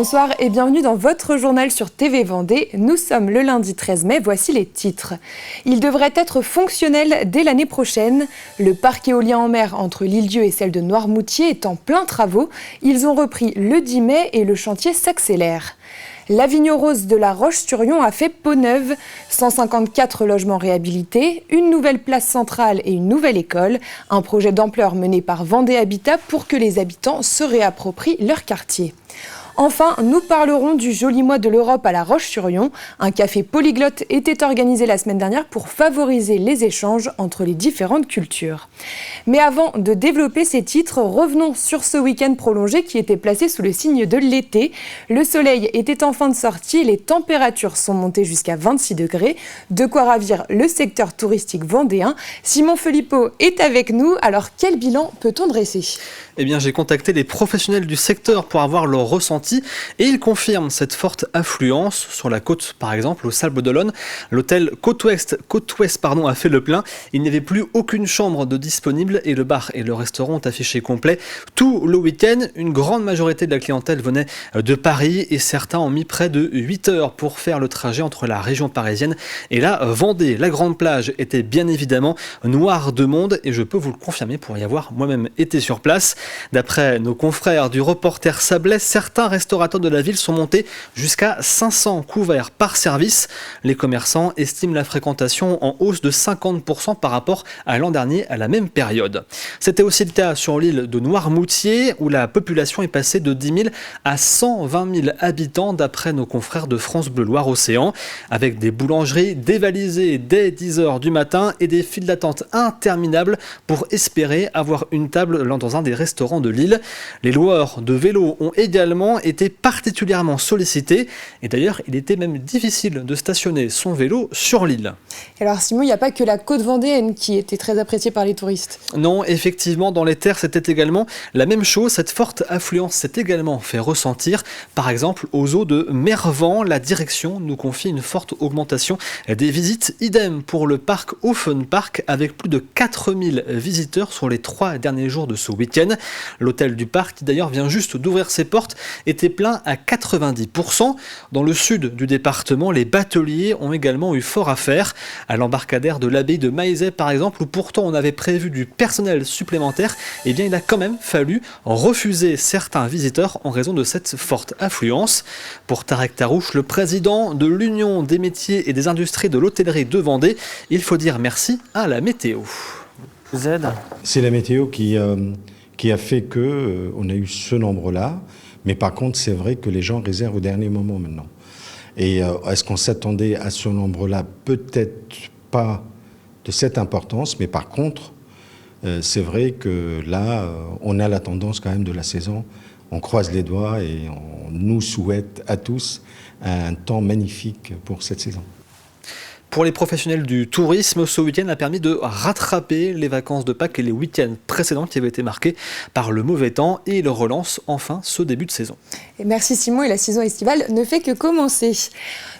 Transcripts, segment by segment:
Bonsoir et bienvenue dans votre journal sur TV Vendée. Nous sommes le lundi 13 mai, voici les titres. Il devrait être fonctionnel dès l'année prochaine. Le parc éolien en mer entre l'Île-Dieu et celle de Noirmoutier est en plein travaux. Ils ont repris le 10 mai et le chantier s'accélère. La Vigne Rose de La Roche-sur-Yon a fait peau neuve, 154 logements réhabilités, une nouvelle place centrale et une nouvelle école. Un projet d'ampleur mené par Vendée Habitat pour que les habitants se réapproprient leur quartier. Enfin, nous parlerons du joli mois de l'Europe à La Roche-sur-Yon. Un café polyglotte était organisé la semaine dernière pour favoriser les échanges entre les différentes cultures. Mais avant de développer ces titres, revenons sur ce week-end prolongé qui était placé sous le signe de l'été. Le soleil était en fin de sortie et les températures sont montées jusqu'à 26 degrés. De quoi ravir le secteur touristique vendéen. Simon Philippot est avec nous. Alors, quel bilan peut-on dresser ? Eh bien, j'ai contacté les professionnels du secteur pour avoir leur ressenti et ils confirment cette forte affluence sur la côte, par exemple, au Sables d'Olonne. L'hôtel Côte-Ouest a fait le plein. Il n'y avait plus aucune chambre de disponible et le bar et le restaurant ont affiché complet tout le week-end. Une grande majorité de la clientèle venait de Paris et certains ont mis près de 8 heures pour faire le trajet entre la région parisienne et la Vendée. La grande plage était bien évidemment noire de monde et je peux vous le confirmer pour y avoir moi-même été sur place. D'après nos confrères du Reporter Sablé, certains restaurateurs de la ville sont montés jusqu'à 500 couverts par service. Les commerçants estiment la fréquentation en hausse de 50% par rapport à l'an dernier à la même période. C'était aussi le cas sur l'île de Noirmoutier où la population est passée de 10 000 à 120 000 habitants d'après nos confrères de France Bleu Loire-Océan, avec des boulangeries dévalisées dès 10h du matin et des files d'attente interminables pour espérer avoir une table dans un des restaurants de l'île. Les loueurs de vélos ont également été particulièrement sollicités et d'ailleurs il était même difficile de stationner son vélo sur l'île. Alors Simon, il n'y a pas que la côte vendéenne qui était très appréciée par les touristes. Non, effectivement, dans les terres c'était également la même chose. Cette forte affluence s'est également fait ressentir. Par exemple aux eaux de Mervan, la direction nous confie une forte augmentation des visites. Idem pour le parc Offen Park avec plus de 4000 visiteurs sur les 3 derniers jours de ce week-end. L'hôtel du parc, qui d'ailleurs vient juste d'ouvrir ses portes, était plein à 90%. Dans le sud du département, les bateliers ont également eu fort à faire. À l'embarcadère de l'abbaye de Maizet, par exemple, où pourtant on avait prévu du personnel supplémentaire, eh bien il a quand même fallu refuser certains visiteurs en raison de cette forte affluence. Pour Tarek Tarouche, le président de l'Union des métiers et des industries de l'hôtellerie de Vendée, il faut dire merci à la météo. C'est la météo qui a fait qu'on a eu ce nombre-là. Mais par contre, c'est vrai que les gens réservent au dernier moment maintenant. Et est-ce qu'on s'attendait à ce nombre-là? Peut-être pas de cette importance, mais par contre, c'est vrai que là, on a la tendance quand même de la saison. On croise les doigts et on nous souhaite à tous un temps magnifique pour cette saison. Pour les professionnels du tourisme, ce week-end a permis de rattraper les vacances de Pâques et les week-ends précédents qui avaient été marqués par le mauvais temps et il relance enfin ce début de saison. Et merci Simon, et la saison estivale ne fait que commencer.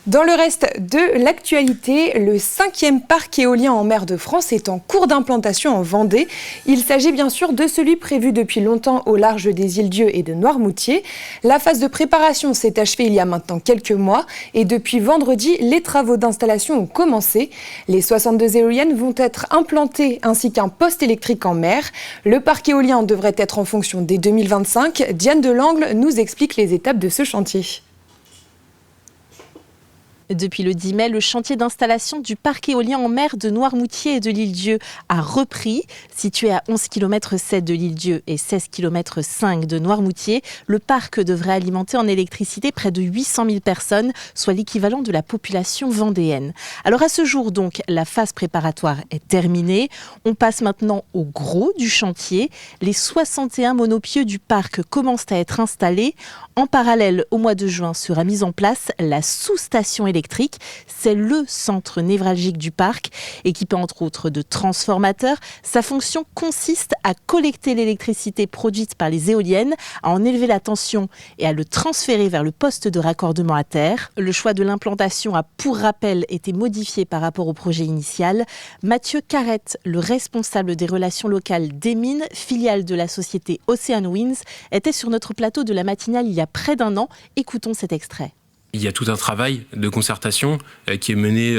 Dans le reste de l'actualité, le 5e parc éolien en mer de France est en cours d'implantation en Vendée. Il s'agit bien sûr de celui prévu depuis longtemps au large des Îles-Dieu et de Noirmoutier. La phase de préparation s'est achevée il y a maintenant quelques mois et depuis vendredi, les travaux d'installation ont commencé. Les 62 éoliennes vont être implantées ainsi qu'un poste électrique en mer. Le parc éolien devrait être en fonction dès 2025. Diane Delangle nous explique les étapes de ce chantier. Depuis le 10 mai, le chantier d'installation du parc éolien en mer de Noirmoutier et de l'Île-Dieu a repris. Situé à 11 km 7 de l'Île-Dieu et 16 km 5 de Noirmoutier, le parc devrait alimenter en électricité près de 800 000 personnes, soit l'équivalent de la population vendéenne. Alors à ce jour, donc, la phase préparatoire est terminée. On passe maintenant au gros du chantier. Les 61 monopieux du parc commencent à être installés. En parallèle, au mois de juin, sera mise en place la sous-station électrique électrique. C'est le centre névralgique du parc, équipé entre autres de transformateurs. Sa fonction consiste à collecter l'électricité produite par les éoliennes, à en élever la tension et à le transférer vers le poste de raccordement à terre. Le choix de l'implantation a, pour rappel, été modifié par rapport au projet initial. Mathieu Carrette, le responsable des relations locales d'Emine, filiale de la société Ocean Winds, était sur notre plateau de la matinale il y a près d'1 an. Écoutons cet extrait. Il y a tout un travail de concertation qui est mené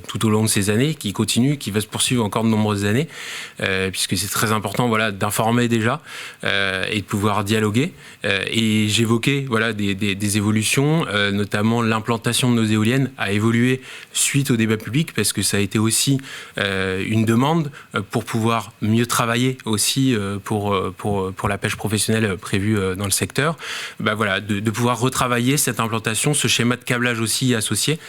tout au long de ces années, qui continue, qui va se poursuivre encore de nombreuses années, puisque c'est très important d'informer déjà et de pouvoir dialoguer. Et j'évoquais des évolutions, notamment l'implantation de nos éoliennes a évolué suite au débat public, parce que ça a été aussi une demande pour pouvoir mieux travailler aussi pour la pêche professionnelle prévue dans le secteur. De pouvoir retravailler cette implantation, ce schéma de câblage aussi associé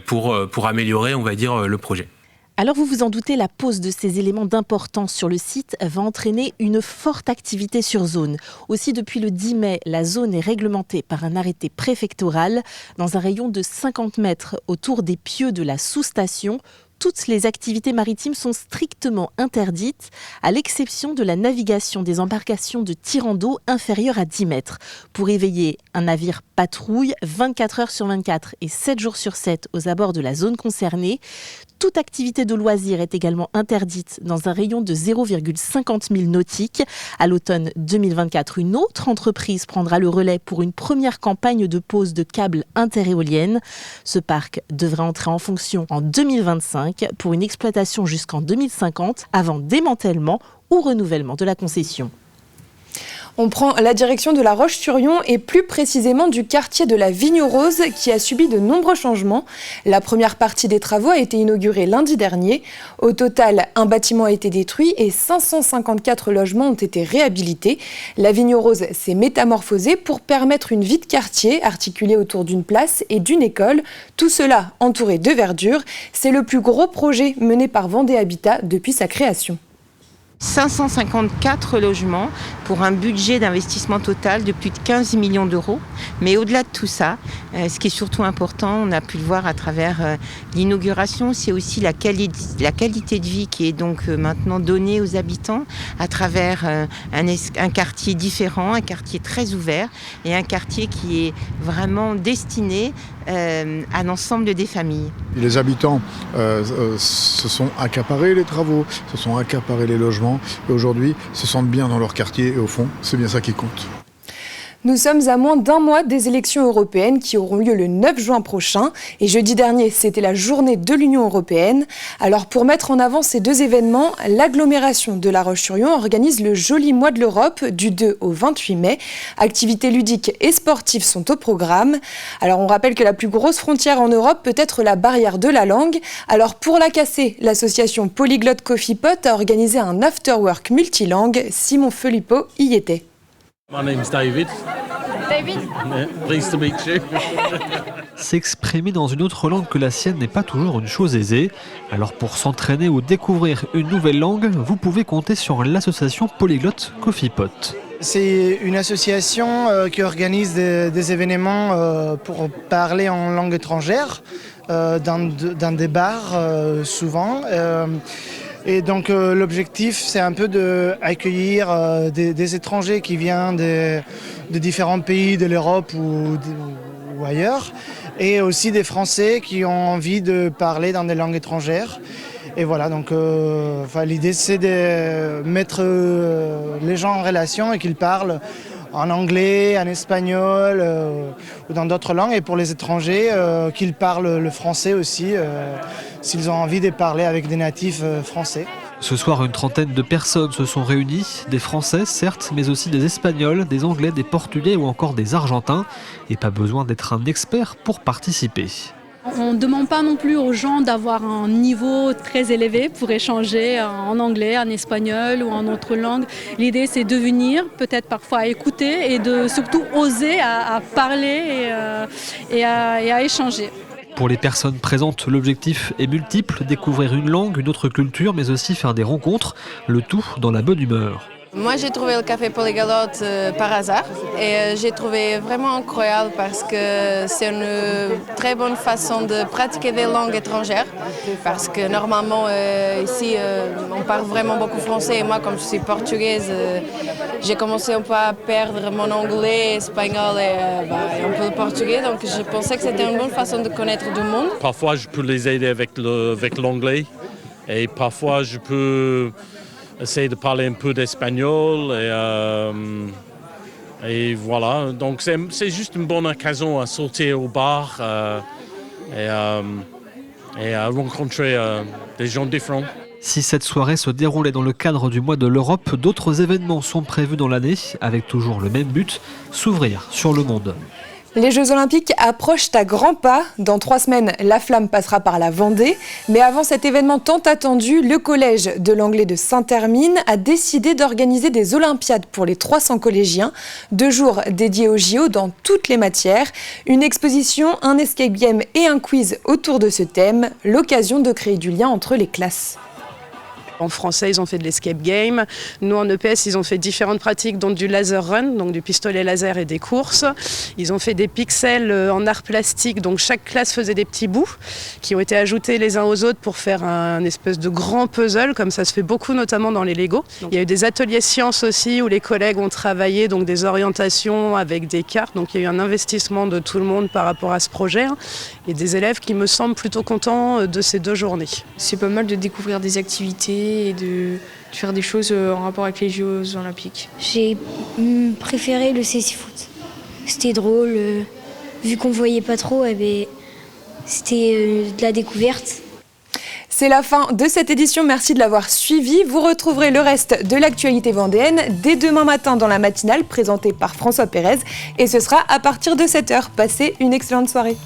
pour améliorer, on va dire, le projet. Alors vous vous en doutez, la pose de ces éléments d'importance sur le site va entraîner une forte activité sur zone. Aussi, depuis le 10 mai, la zone est réglementée par un arrêté préfectoral dans un rayon de 50 mètres autour des pieux de la sous-station. Toutes les activités maritimes sont strictement interdites, à l'exception de la navigation des embarcations de tirant d'eau inférieures à 10 mètres. Pour éveiller un navire patrouille 24 heures sur 24 et 7 jours sur 7 aux abords de la zone concernée. Toute activité de loisir est également interdite dans un rayon de 0,50 000 nautiques. À l'automne 2024, une autre entreprise prendra le relais pour une première campagne de pose de câbles interéoliennes. Ce parc devrait entrer en fonction en 2025 pour une exploitation jusqu'en 2050 avant démantèlement ou renouvellement de la concession. On prend la direction de La Roche-sur-Yon et plus précisément du quartier de la Vigne aux Roses qui a subi de nombreux changements. La première partie des travaux a été inaugurée lundi dernier. Au total, un bâtiment a été détruit et 554 logements ont été réhabilités. La Vigne aux Roses s'est métamorphosée pour permettre une vie de quartier articulée autour d'une place et d'une école. Tout cela entouré de verdure. C'est le plus gros projet mené par Vendée Habitat depuis sa création. 554 logements pour un budget d'investissement total de plus de 15 millions d'euros. Mais au-delà de tout ça, ce qui est surtout important, on a pu le voir à travers l'inauguration, c'est aussi la qualité de vie qui est donc maintenant donnée aux habitants à travers un quartier différent, un quartier très ouvert et un quartier qui est vraiment destiné à l'ensemble des familles. Les habitants se sont accaparés les travaux, se sont accaparés les logements et aujourd'hui se sentent bien dans leur quartier et au fond, c'est bien ça qui compte. Nous sommes à moins d'1 mois des élections européennes qui auront lieu le 9 juin prochain. Et jeudi dernier, c'était la journée de l'Union européenne. Alors pour mettre en avant ces deux événements, l'agglomération de La Roche-sur-Yon organise le Joli Mois de l'Europe du 2 au 28 mai. Activités ludiques et sportives sont au programme. Alors on rappelle que la plus grosse frontière en Europe peut être la barrière de la langue. Alors pour la casser, l'association Polyglotte Coffee Pot a organisé un after-work multilangue. Simon Felipeau y était. My name's David. David? Yeah, pleased to meet you. S'exprimer dans une autre langue que la sienne n'est pas toujours une chose aisée. Alors pour s'entraîner ou découvrir une nouvelle langue, vous pouvez compter sur l'association Polyglotte Coffee Pot. C'est une association qui organise des événements pour parler en langue étrangère, dans des bars souvent. Et donc l'objectif, c'est un peu d'accueillir des étrangers qui viennent de différents pays de l'Europe ou ailleurs, et aussi des Français qui ont envie de parler dans des langues étrangères. Et voilà, donc l'idée, c'est de mettre les gens en relation et qu'ils parlent en anglais, en espagnol ou dans d'autres langues. Et pour les étrangers, qu'ils parlent le français aussi, s'ils ont envie de parler avec des natifs français. Ce soir, une trentaine de personnes se sont réunies, des Français certes, mais aussi des Espagnols, des Anglais, des Portugais ou encore des Argentins. Et pas besoin d'être un expert pour participer. On ne demande pas non plus aux gens d'avoir un niveau très élevé pour échanger en anglais, en espagnol ou en autre langue. L'idée, c'est de venir, peut-être parfois à écouter et de surtout oser à parler et à échanger. Pour les personnes présentes, l'objectif est multiple, découvrir une langue, une autre culture, mais aussi faire des rencontres, le tout dans la bonne humeur. Moi, j'ai trouvé le café polyglotte par hasard et j'ai trouvé vraiment incroyable parce que c'est une très bonne façon de pratiquer des langues étrangères parce que normalement ici on parle vraiment beaucoup français et moi comme je suis portugaise j'ai commencé un peu à perdre mon anglais, espagnol et un peu le portugais donc je pensais que c'était une bonne façon de connaître du monde. Parfois je peux les aider avec l'anglais et parfois je peux essayer de parler un peu d'espagnol et voilà. Donc c'est juste une bonne occasion à sortir au bar et à rencontrer des gens différents. Si cette soirée se déroulait dans le cadre du mois de l'Europe, d'autres événements sont prévus dans l'année, avec toujours le même but, s'ouvrir sur le monde. Les Jeux Olympiques approchent à grands pas. Dans 3 semaines, la flamme passera par la Vendée. Mais avant cet événement tant attendu, le collège de l'Anglais de Saint-Hermine a décidé d'organiser des Olympiades pour les 300 collégiens. 2 jours dédiés aux JO dans toutes les matières. Une exposition, un escape game et un quiz autour de ce thème. L'occasion de créer du lien entre les classes. En français, ils ont fait de l'escape game. Nous, en EPS, ils ont fait différentes pratiques, dont du laser run, donc du pistolet laser et des courses. Ils ont fait des pixels en art plastique, donc chaque classe faisait des petits bouts qui ont été ajoutés les uns aux autres pour faire un espèce de grand puzzle, comme ça se fait beaucoup, notamment dans les Lego. Il y a eu des ateliers sciences aussi, où les collègues ont travaillé donc des orientations avec des cartes. Donc il y a eu un investissement de tout le monde par rapport à ce projet et des élèves qui me semblent plutôt contents de ces 2 journées. C'est pas mal de découvrir des activités et de faire des choses en rapport avec les Jeux Olympiques. J'ai préféré le CC-Foot. C'était drôle, vu qu'on ne voyait pas trop, c'était de la découverte. C'est la fin de cette édition, merci de l'avoir suivi. Vous retrouverez le reste de l'actualité vendéenne dès demain matin dans la matinale présentée par François Pérez et ce sera à partir de 7h. Passez une excellente soirée.